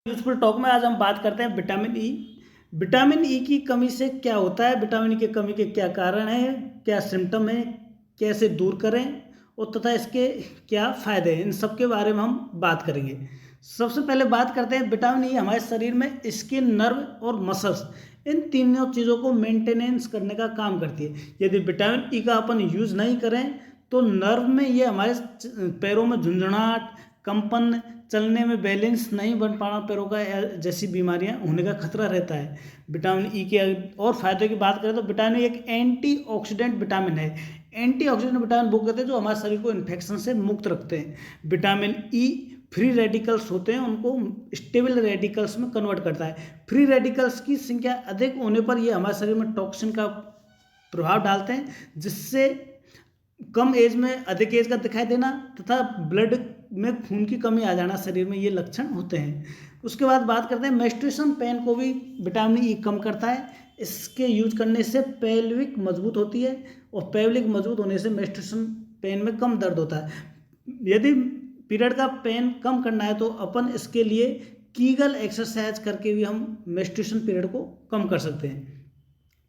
Useful talk में आज हम बात करते हैं विटामिन ई। विटामिन ई की कमी से क्या होता है, विटामिन ई की कमी के क्या कारण है, क्या सिम्टम है, कैसे दूर करें और तथा इसके क्या फ़ायदे हैं, इन सब के बारे में हम बात करेंगे। सबसे पहले बात करते हैं विटामिन ई हमारे शरीर में स्किन, नर्व और मसल्स, इन तीनों चीज़ों को मेंटेनेंस करने का काम करती है। यदि विटामिन ई का अपन यूज़ नहीं करें तो नर्व में ये हमारे पैरों में झुंझुनाहट, कंपन, चलने में बैलेंस नहीं बन पाना, पैरों का जैसी बीमारियां होने का खतरा रहता है। विटामिन ई के और फायदे की बात करें तो विटामिन ई एक एंटीऑक्सीडेंट विटामिन है। एंटीऑक्सीडेंट विटामिन वो कहते हैं जो हमारे शरीर को इन्फेक्शन से मुक्त रखते हैं। विटामिन ई फ्री रेडिकल्स होते हैं, उनको स्टेबल रेडिकल्स में कन्वर्ट करता है। फ्री रेडिकल्स की संख्या अधिक होने पर ये हमारे शरीर में टॉक्सिन का प्रभाव डालते हैं, जिससे कम एज में अधिक एज का दिखाई देना तथा ब्लड में खून की कमी आ जाना शरीर में, ये लक्षण होते हैं। उसके बाद बात करते हैं मेंस्ट्रुएशन पेन को भी विटामिन ई कम करता है। इसके यूज करने से पेल्विक मजबूत होती है और पेल्विक मजबूत होने से मेंस्ट्रुएशन पेन में कम दर्द होता है। यदि पीरियड का पेन कम करना है तो अपन इसके लिए कीगल एक्सरसाइज करके भी हम मेंस्ट्रुएशन पीरियड को कम कर सकते हैं।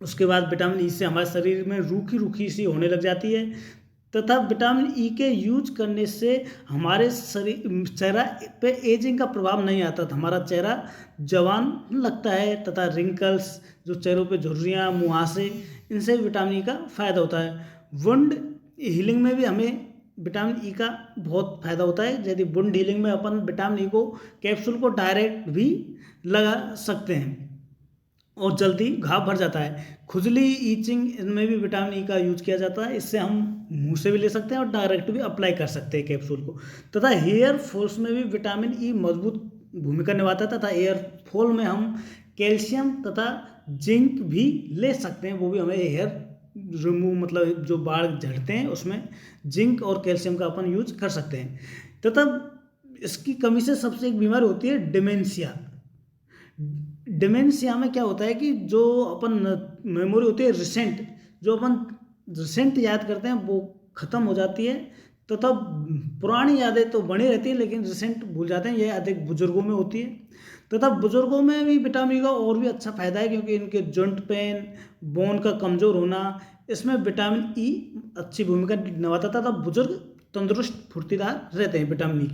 उसके बाद विटामिन ई से हमारे शरीर में रूखी रूखी सी होने लग जाती है तथा विटामिन ई के यूज करने से हमारे शरीर चेहरा पे एजिंग का प्रभाव नहीं आता, तो हमारा चेहरा जवान लगता है तथा रिंकल्स, जो चेहरों पे झुर्रियाँ, मुहासे, इनसे विटामिन ई का फ़ायदा होता है। वुंड हीलिंग में भी हमें विटामिन ई का बहुत फ़ायदा होता है। यदि वुंड हीलिंग में अपन विटामिन ई को कैप्सूल को डायरेक्ट भी लगा सकते हैं और जल्दी घाव भर जाता है। खुजली, ईचिंग, इनमें भी विटामिन ई का यूज किया जाता है। इससे हम मुंह से भी ले सकते हैं और डायरेक्ट भी अप्लाई कर सकते हैं कैप्सूल को। तथा हेयर फॉल्स में भी विटामिन ई मजबूत भूमिका निभाता है तथा हेयर फॉल में हम कैल्शियम तथा जिंक भी ले सकते हैं। वो भी हमें हेयर रिमूव, मतलब जो बाल झड़ते हैं उसमें जिंक और कैल्शियम का अपन यूज कर सकते हैं। तथा इसकी कमी से सबसे एक बीमारी होती है डिमेंशिया। डिमेंशिया में क्या होता है कि जो अपन मेमोरी होती है रिसेंट, जो अपन रिसेंट याद करते हैं वो ख़त्म हो जाती है तथा पुरानी यादें तो बनी रहती है लेकिन रिसेंट भूल जाते हैं। यह अधिक बुजुर्गों में होती है तथा बुजुर्गों में भी विटामिन ई का और भी अच्छा फायदा है, क्योंकि इनके जॉइंट पेन, बोन का कमज़ोर होना, इसमें विटामिन ई अच्छी भूमिका निभाता था। तब बुजुर्ग तंदुरुस्त फुर्तीदार रहते हैं विटामिन ई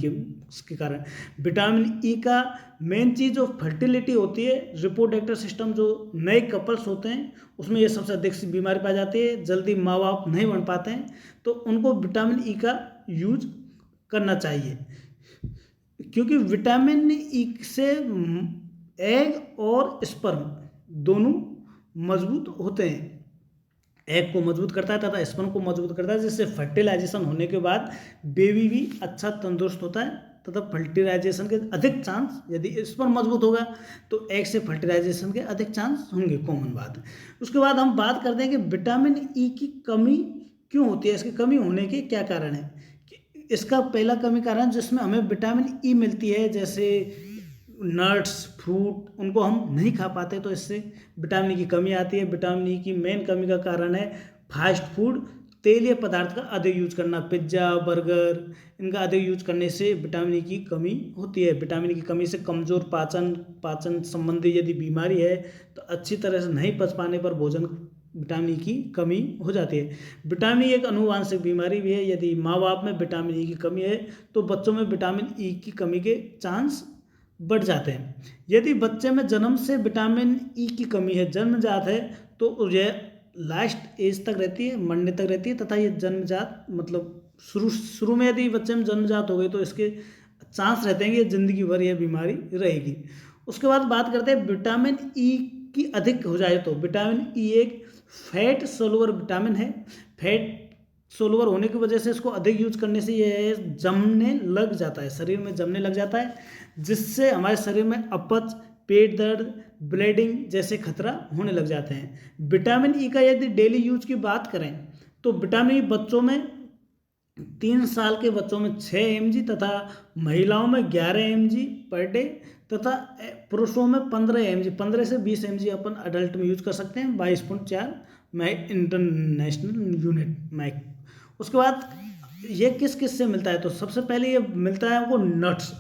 के कारण। विटामिन ई का मेन चीज़ जो फर्टिलिटी होती है, रिप्रोडक्टिव सिस्टम, जो नए कपल्स होते हैं उसमें ये सबसे अधिक सी बीमारी पाई जाती है। जल्दी माँ बाप नहीं बन पाते हैं तो उनको विटामिन ई का यूज करना चाहिए, क्योंकि विटामिन ई से एग और स्पर्म दोनों मजबूत होते हैं। एग को मजबूत करता है तथा स्पर्म को मजबूत करता है, जिससे फर्टिलाइजेशन होने के बाद बेबी भी अच्छा तंदुरुस्त होता है तथा फर्टिलाइजेशन के अधिक चांस, यदि स्पर्म मजबूत होगा तो एग से फर्टिलाइजेशन के अधिक चांस होंगे, कॉमन बात है। उसके बाद हम बात करते हैं कि विटामिन ई की कमी क्यों होती है, इसकी कमी होने के क्या कारण है। इसका पहला कमी कारण जिसमें हमें विटामिन ई मिलती है, जैसे नट्स, फ्रूट, उनको हम नहीं खा पाते तो इससे विटामिन ई की कमी आती है। विटामिन ई की मेन कमी का कारण है फास्ट फूड, तेलीय पदार्थ का अधिक यूज करना, पिज्ज़ा, बर्गर, इनका अधिक यूज करने से विटामिन ई की कमी होती है। विटामिन ई की कमी से कमज़ोर पाचन संबंधी यदि बीमारी है तो अच्छी तरह से नहीं पच पाने पर भोजन विटामिन ई की कमी हो जाती है। विटामिन ई एक अनुवांशिक बीमारी भी है। यदि माँ बाप में विटामिन ई की कमी है तो बच्चों में विटामिन ई की कमी के चांस बढ़ जाते हैं। यदि बच्चे में जन्म से विटामिन ई की कमी है, जन्मजात है, तो यह लास्ट एज तक रहती है, मरने तक रहती है तथा ये जन्मजात, मतलब शुरू में यदि बच्चे में जन्मजात हो गई तो इसके चांस रहते हैं कि ज़िंदगी भर यह बीमारी रहेगी। उसके बाद बात करते हैं विटामिन ई की अधिक हो जाए तो। विटामिन ई एक फैट सोलुबल विटामिन है। फैट सोलुबल होने की वजह से इसको अधिक यूज करने से ये जमने लग जाता है, शरीर में जमने लग जाता है, जिससे हमारे शरीर में अपच, पेट दर्द, ब्लीडिंग जैसे खतरा होने लग जाते हैं। विटामिन ई का यदि डेली यूज की बात करें तो विटामिन ई बच्चों में 3 साल के बच्चों में 6 mg तथा महिलाओं में 11 mg पर डे तथा पुरुषों में 15 से 20 mg अपन अडल्ट में यूज कर सकते हैं, 22.4 मैक इंटरनेशनल यूनिट मैक। उसके बाद ये किस किस से मिलता है तो सबसे पहले ये मिलता है हमको नट्स।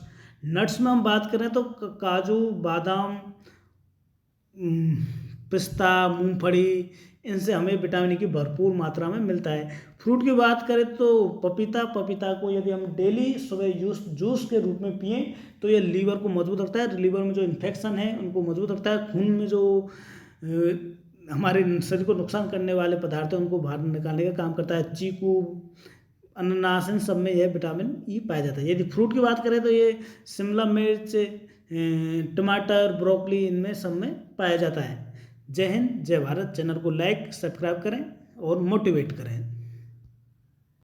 नट्स में हम बात करें तो काजू, बादाम, पिस्ता, मूंगफली, इनसे हमें विटामिन ई की भरपूर मात्रा में मिलता है। फ्रूट की बात करें तो पपीता को यदि हम डेली सुबह जूस के रूप में पिएं तो ये लीवर को मजबूत रखता है। लीवर में जो इन्फेक्शन है उनको मजबूत रखता है। खून में जो हमारे शरीर को नुकसान करने वाले पदार्थ हैं उनको बाहर निकालने का काम करता है। चीकू, अनानास, इन सब में यह विटामिन ई पाया जाता है। यदि फ्रूट की बात करें तो ये शिमला मिर्च, टमाटर, ब्रोकली, इनमें सब में पाया जाता है। जय हिंद, जय भारत। चैनल को लाइक, सब्सक्राइब करें और मोटिवेट करें।